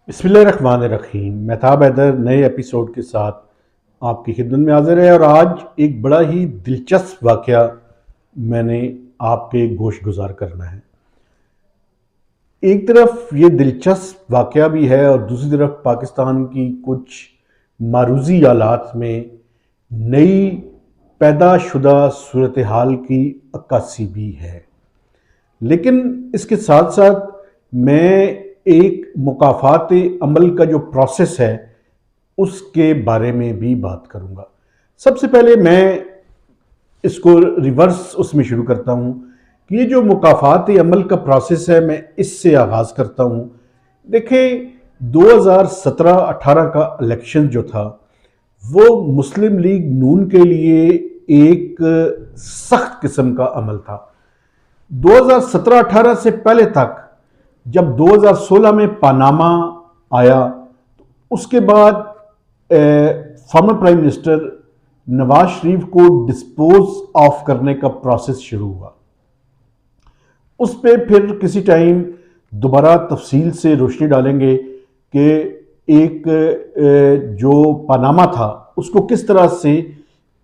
بسم اللہ الرحمن الرحیم۔ مہتاب حیدر نئے ایپیسوڈ کے ساتھ آپ کی خدمت میں حاضر ہے، اور آج ایک بڑا ہی دلچسپ واقعہ میں نے آپ کے گوش گزار کرنا ہے۔ ایک طرف یہ دلچسپ واقعہ بھی ہے اور دوسری طرف پاکستان کی کچھ معروضی حالات میں نئی پیدا شدہ صورتحال کی عکاسی بھی ہے۔ لیکن اس کے ساتھ ساتھ میں ایک مکافات عمل کا جو پروسیس ہے اس کے بارے میں بھی بات کروں گا۔ سب سے پہلے میں اس کو ریورس اس میں شروع کرتا ہوں کہ یہ جو مکافات عمل کا پروسیس ہے میں اس سے آغاز کرتا ہوں۔ دیکھیں، 2017-18 کا الیکشن جو تھا وہ مسلم لیگ نون کے لیے ایک سخت قسم کا عمل تھا۔ 2017-18 سے پہلے تک جب 2016 میں پاناما آیا تو اس کے بعد former prime minister Nawaz Sharif کو ڈسپوز آف کرنے کا پروسیس شروع ہوا۔ اس پہ پھر کسی ٹائم دوبارہ تفصیل سے روشنی ڈالیں گے کہ ایک جو پاناما تھا اس کو کس طرح سے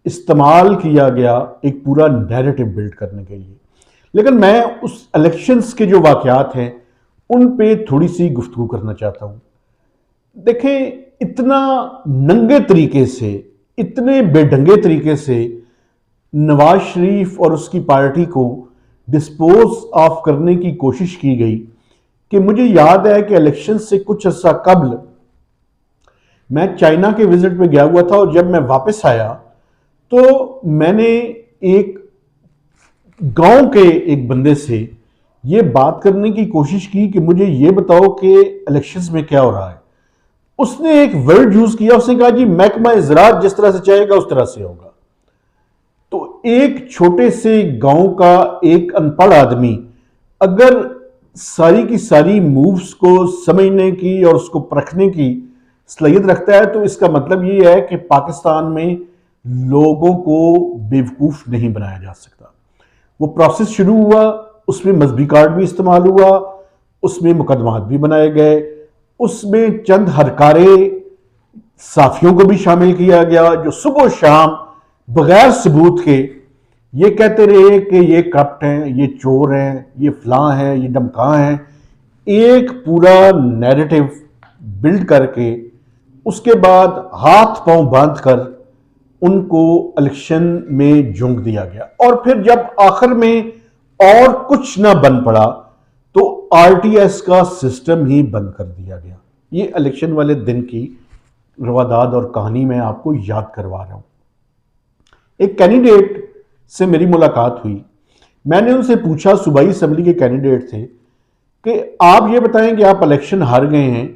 استعمال کیا گیا ایک پورا نیریٹو بلڈ کرنے کے لیے۔ لیکن میں اس الیکشنز کے جو واقعات ہیں ان پہ تھوڑی سی گفتگو کرنا چاہتا ہوں۔ دیکھیں، اتنا ننگے طریقے سے، اتنے بے ڈھنگے طریقے سے نواز شریف اور اس کی پارٹی کو ڈسپوز آف کرنے کی کوشش کی گئی کہ مجھے یاد ہے کہ الیکشن سے کچھ عرصہ قبل میں چائنا کے وزٹ میں گیا ہوا تھا، اور جب میں واپس آیا تو میں نے ایک گاؤں کے ایک بندے سے یہ بات کرنے کی کوشش کی کہ مجھے یہ بتاؤ کہ الیکشنز میں کیا ہو رہا ہے۔ اس نے ایک ورڈ یوز کیا، اس نے کہا جی محکمہ زراعت جس طرح سے چاہے گا اس طرح سے ہوگا۔ تو ایک چھوٹے سے گاؤں کا ایک ان پڑھ آدمی اگر ساری کی ساری مووز کو سمجھنے کی اور اس کو پرکھنے کی صلاحیت رکھتا ہے تو اس کا مطلب یہ ہے کہ پاکستان میں لوگوں کو بیوقوف نہیں بنایا جا سکتا۔ وہ پروسیس شروع ہوا، اس میں مذہبی کارڈ بھی استعمال ہوا، اس میں مقدمات بھی بنائے گئے، اس میں چند ہرکارے صحافیوں کو بھی شامل کیا گیا جو صبح و شام بغیر ثبوت کے یہ کہتے رہے کہ یہ کرپٹ ہیں، یہ چور ہیں، یہ فلاں ہیں، یہ ڈمکاں ہیں۔ ایک پورا نیریٹو بلڈ کر کے اس کے بعد ہاتھ پاؤں باندھ کر ان کو الیکشن میں جھونک دیا گیا، اور پھر جب آخر میں اور کچھ نہ بن پڑا تو آر ٹی ایس کا سسٹم ہی بند کر دیا گیا۔ یہ الیکشن والے دن کی رواداد اور کہانی میں آپ کو یاد کروا رہا ہوں۔ ایک کینڈیڈیٹ سے میری ملاقات ہوئی، میں نے ان سے پوچھا، صوبائی اسمبلی کے کینڈیڈیٹ تھے، کہ آپ یہ بتائیں کہ آپ الیکشن ہار گئے ہیں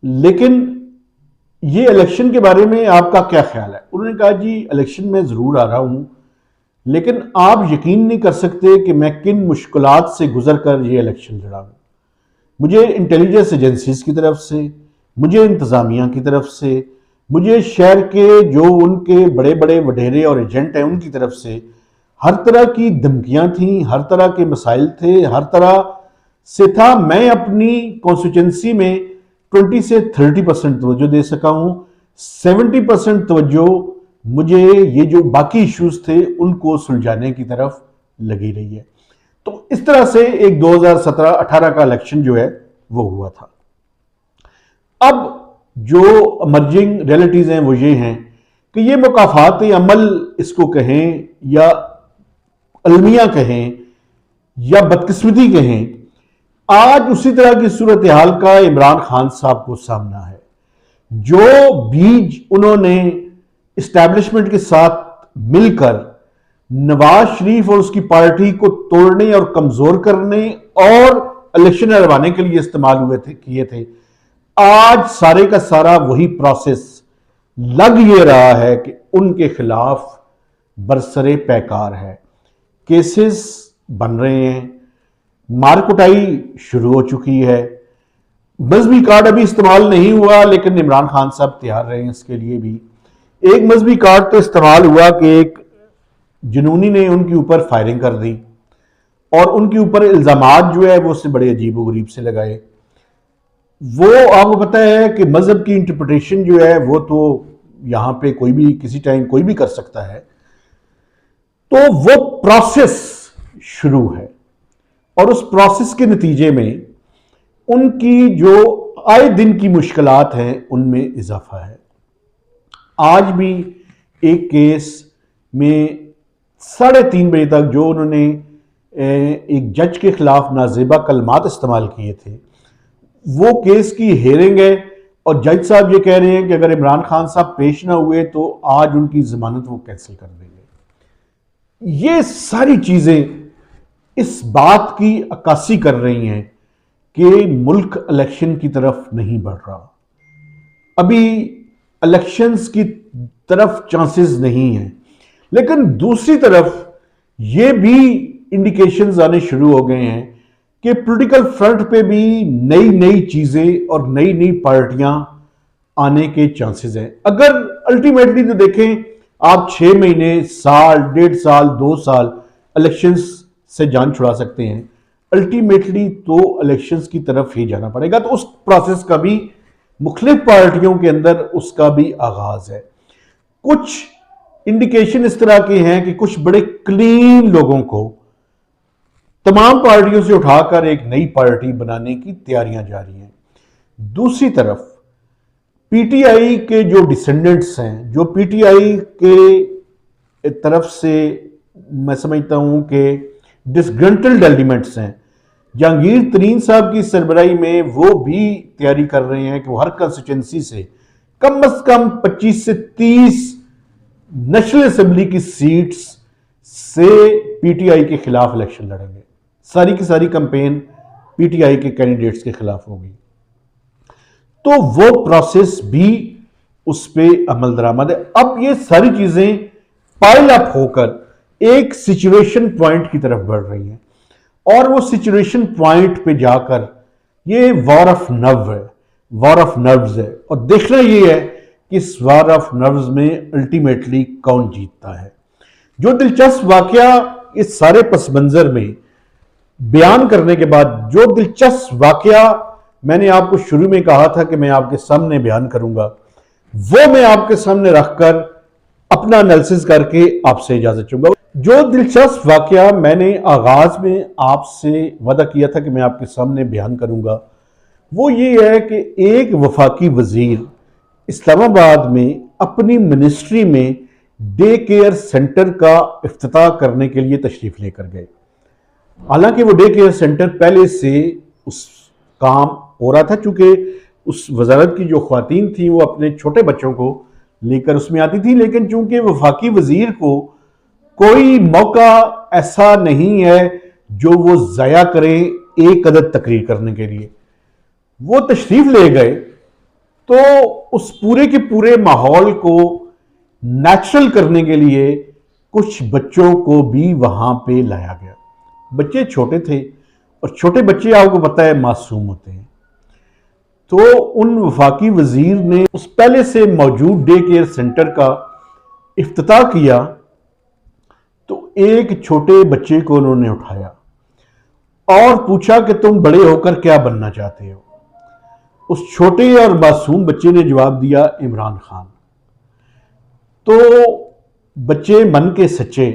لیکن یہ الیکشن کے بارے میں آپ کا کیا خیال ہے؟ انہوں نے کہا جی الیکشن میں ضرور آ رہا ہوں لیکن آپ یقین نہیں کر سکتے کہ میں کن مشکلات سے گزر کر یہ الیکشن لڑا ہوں۔ مجھے انٹیلیجنس ایجنسیز کی طرف سے، مجھے انتظامیہ کی طرف سے، مجھے شہر کے جو ان کے بڑے بڑے وڈیرے اور ایجنٹ ہیں ان کی طرف سے ہر طرح کی دھمکیاں تھیں، ہر طرح کے مسائل تھے، ہر طرح سے تھا۔ میں اپنی کانسٹیٹوئنسی میں 20 سے 30% توجہ دے سکا ہوں، 70% توجہ مجھے یہ جو باقی ایشوز تھے ان کو سلجھانے کی طرف لگی رہی ہے۔ تو اس طرح سے ایک 2017-18 کا الیکشن جو ہے وہ ہوا تھا۔ اب جو امرجنگ ریئلٹیز ہیں وہ یہ ہیں کہ یہ مکافات عمل اس کو کہیں یا المیہ کہیں یا بدقسمتی کہیں، آج اسی طرح کی صورتحال کا عمران خان صاحب کو سامنا ہے۔ جو بیج انہوں نے اسٹیبلشمنٹ کے ساتھ مل کر نواز شریف اور اس کی پارٹی کو توڑنے اور کمزور کرنے اور الیکشن لڑوانے کے لیے استعمال کیے تھے، آج سارے کا سارا وہی پروسیس لگ یہ رہا ہے کہ ان کے خلاف برسرے پیکار ہے۔ کیسز بن رہے ہیں، مار کٹائی شروع ہو چکی ہے۔ مذہبی کارڈ ابھی استعمال نہیں ہوا لیکن عمران خان صاحب تیار رہے ہیں اس کے لیے بھی۔ ایک مذہبی کارڈ تو استعمال ہوا کہ ایک جنونی نے ان کے اوپر فائرنگ کر دی اور ان کے اوپر الزامات جو ہے وہ اس سے بڑے عجیب و غریب سے لگائے۔ وہ آپ کو پتہ ہے کہ مذہب کی انٹرپریٹیشن جو ہے وہ تو یہاں پہ کوئی بھی کسی ٹائم کوئی بھی کر سکتا ہے، تو وہ پروسیس شروع ہے، اور اس پروسیس کے نتیجے میں ان کی جو آئے دن کی مشکلات ہیں ان میں اضافہ ہے۔ آج بھی ایک کیس میں 3:30 بجے تک جو انہوں نے ایک جج کے خلاف نازیبہ کلمات استعمال کیے تھے، وہ کیس کی ہیئرنگ ہے، اور جج صاحب یہ کہہ رہے ہیں کہ اگر عمران خان صاحب پیش نہ ہوئے تو آج ان کی ضمانت وہ کینسل کر دیں گے۔ یہ ساری چیزیں اس بات کی عکاسی کر رہی ہیں کہ ملک الیکشن کی طرف نہیں بڑھ رہا، ابھی الیکشنز کی طرف چانسز نہیں ہیں۔ لیکن دوسری طرف یہ بھی انڈیکیشنز آنے شروع ہو گئے ہیں کہ پولیٹیکل فرنٹ پہ بھی نئی چیزیں اور نئی پارٹیاں آنے کے چانسز ہیں۔ اگر الٹیمیٹلی تو دیکھیں آپ 6 مہینے، سال، 1.5 سال، 2 سال الیکشنز سے جان چھڑا سکتے ہیں، الٹیمیٹلی تو الیکشنز کی طرف ہی جانا پڑے گا، تو اس پروسیس کا بھی مختلف پارٹیوں کے اندر اس کا بھی آغاز ہے۔ کچھ انڈیکیشن اس طرح کے ہیں کہ کچھ بڑے کلین لوگوں کو تمام پارٹیوں سے اٹھا کر ایک نئی پارٹی بنانے کی تیاریاں جاری ہیں۔ دوسری طرف پی ٹی آئی کے جو ڈسینڈنٹس ہیں، جو پی ٹی آئی کے طرف سے میں سمجھتا ہوں کہ ڈسگرنٹلڈ ایلیمنٹس ہیں، جہانگیر ترین صاحب کی سربراہی میں وہ بھی تیاری کر رہے ہیں کہ وہ ہر کنسٹیچوئنسی سے کم از کم 25 سے 30 نیشنل اسمبلی کی سیٹس سے پی ٹی آئی کے خلاف الیکشن لڑیں گے۔ ساری کی ساری کمپین پی ٹی آئی کے کینڈیڈیٹس کے خلاف ہوگی، تو وہ پروسیس بھی اس پہ عمل درآمد ہے۔ اب یہ ساری چیزیں پائل اپ ہو کر ایک سچویشن پوائنٹ کی طرف بڑھ رہی ہیں، اور وہ سچویشن پوائنٹ پہ جا کر یہ وار آف نروز ہے، اور دیکھنا یہ ہے کہ اس وار آف نروز میں الٹیمیٹلی کون جیتتا ہے۔ جو دلچسپ واقعہ اس سارے پس منظر میں بیان کرنے کے بعد، جو دلچسپ واقعہ میں نے آپ کو شروع میں کہا تھا کہ میں آپ کے سامنے بیان کروں گا، وہ میں آپ کے سامنے رکھ کر اپنا انالیسس کر کے آپ سے اجازت چاہوں گا۔ جو دلچسپ واقعہ میں نے آغاز میں آپ سے وعدہ کیا تھا کہ میں آپ کے سامنے بیان کروں گا، وہ یہ ہے کہ ایک وفاقی وزیر اسلام آباد میں اپنی منسٹری میں ڈے کیئر سینٹر کا افتتاح کرنے کے لیے تشریف لے کر گئے۔ حالانکہ وہ ڈے کیئر سینٹر پہلے سے اس کام ہو رہا تھا، چونکہ اس وزارت کی جو خواتین تھیں وہ اپنے چھوٹے بچوں کو لے کر اس میں آتی تھی، لیکن چونکہ وفاقی وزیر کو کوئی موقع ایسا نہیں ہے جو وہ ضائع کرے ایک عدد تقریر کرنے کے لیے، وہ تشریف لے گئے تو اس پورے کے پورے ماحول کو نیچرل کرنے کے لیے کچھ بچوں کو بھی وہاں پہ لایا گیا۔ بچے چھوٹے تھے، اور چھوٹے بچے آپ کو پتہ ہے معصوم ہوتے ہیں، تو ان وفاقی وزیر نے اس پہلے سے موجود ڈے کیئر سینٹر کا افتتاح کیا، تو ایک چھوٹے بچے کو انہوں نے اٹھایا اور پوچھا کہ تم بڑے ہو کر کیا بننا چاہتے ہو؟ اس چھوٹے اور معصوم بچے نے جواب دیا، عمران خان۔ تو بچے من کے سچے،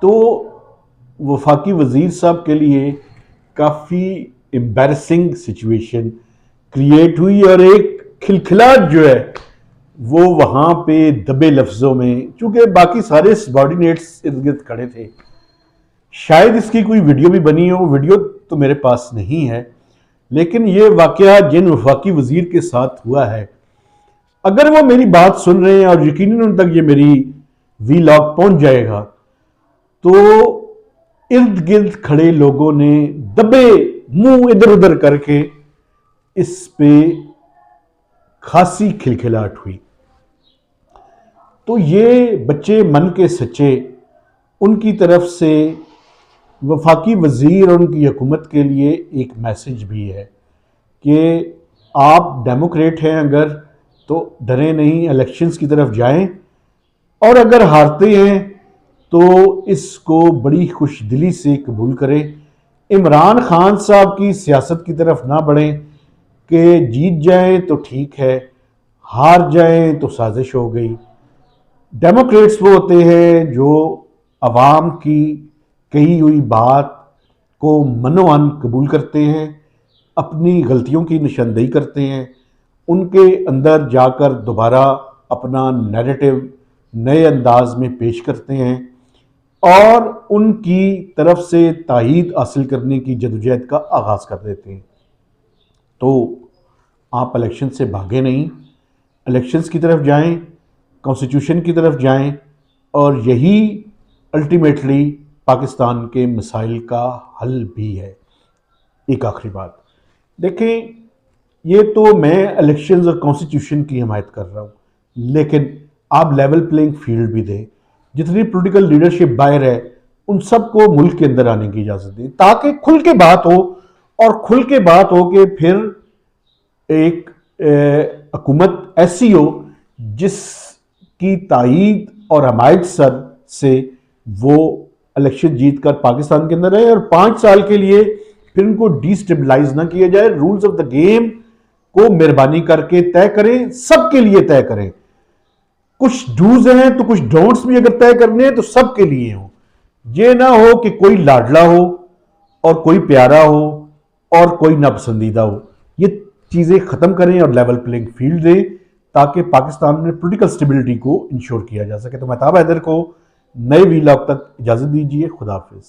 تو وفاقی وزیر صاحب کے لیے کافی امبیرسنگ سچویشن کریٹ ہوئی، اور ایک کھلکھلاہٹ جو ہے وہ وہاں پہ دبے لفظوں میں، چونکہ باقی سارے سبارڈینیٹس ارد گرد کھڑے تھے، شاید اس کی کوئی ویڈیو بھی بنی ہو، ویڈیو تو میرے پاس نہیں ہے، لیکن یہ واقعہ جن وفاقی وزیر کے ساتھ ہوا ہے، اگر وہ میری بات سن رہے ہیں اور یقیناً ان تک یہ میری وی لاگ پہنچ جائے گا، تو ارد گرد کھڑے لوگوں نے دبے منہ ادھر ادھر کر کے اس پہ خاصی کھلکھلاہٹ ہوئی۔ تو یہ بچے من کے سچے، ان کی طرف سے وفاقی وزیر اور ان کی حکومت کے لیے ایک میسج بھی ہے کہ آپ ڈیموکریٹ ہیں اگر، تو ڈریں نہیں، الیکشنز کی طرف جائیں، اور اگر ہارتے ہیں تو اس کو بڑی خوش دلی سے قبول کریں، عمران خان صاحب کی سیاست کی طرف نہ بڑھیں، کہ جیت جائیں تو ٹھیک ہے، ہار جائیں تو سازش ہو گئی۔ ڈیموکریٹس وہ ہوتے ہیں جو عوام کی کہی ہوئی بات کو منوان قبول کرتے ہیں، اپنی غلطیوں کی نشاندہی کرتے ہیں، ان کے اندر جا کر دوبارہ اپنا نیریٹو نئے انداز میں پیش کرتے ہیں اور ان کی طرف سے تائید حاصل کرنے کی جدوجہد کا آغاز کر دیتے ہیں۔ تو آپ الیکشن سے بھاگے نہیں، الیکشنز کی طرف جائیں، کانسٹیٹیوشن کی طرف جائیں، اور یہی الٹیمیٹلی پاکستان کے مسائل کا حل بھی ہے۔ ایک آخری بات دیکھیں، یہ تو میں الیکشنز اور کانسٹیٹیوشن کی حمایت کر رہا ہوں، لیکن آپ لیول پلینگ فیلڈ بھی دیں، جتنی پولیٹیکل لیڈرشپ باہر ہے ان سب کو ملک کے اندر آنے کی اجازت دیں، تاکہ کھل کے بات ہو، اور کھل کے بات ہو کہ پھر ایک حکومت ایسی ہو جس کی تائید اور حمایت سر سے وہ الیکشن جیت کر پاکستان کے اندر رہے، اور 5 سال کے لیے پھر ان کو ڈی سٹیبلائز نہ کیا جائے۔ رولز آف دا گیم کو مہربانی کر کے طے کریں، سب کے لیے طے کریں، کچھ ڈوز ہیں تو کچھ ڈونٹس بھی اگر طے کرنے ہیں تو سب کے لیے ہوں۔ یہ نہ ہو کہ کوئی لاڈلا ہو اور کوئی پیارا ہو اور کوئی ناپسندیدہ ہو۔ یہ چیزیں ختم کریں اور لیول پلینگ فیلڈ دیں تاکہ پاکستان میں پولیٹیکل سٹیبلٹی کو انشور کیا جا سکے۔ تو مہتاب حیدر کو نئے ویلاگ تک اجازت دیجیے۔ خدا حافظ۔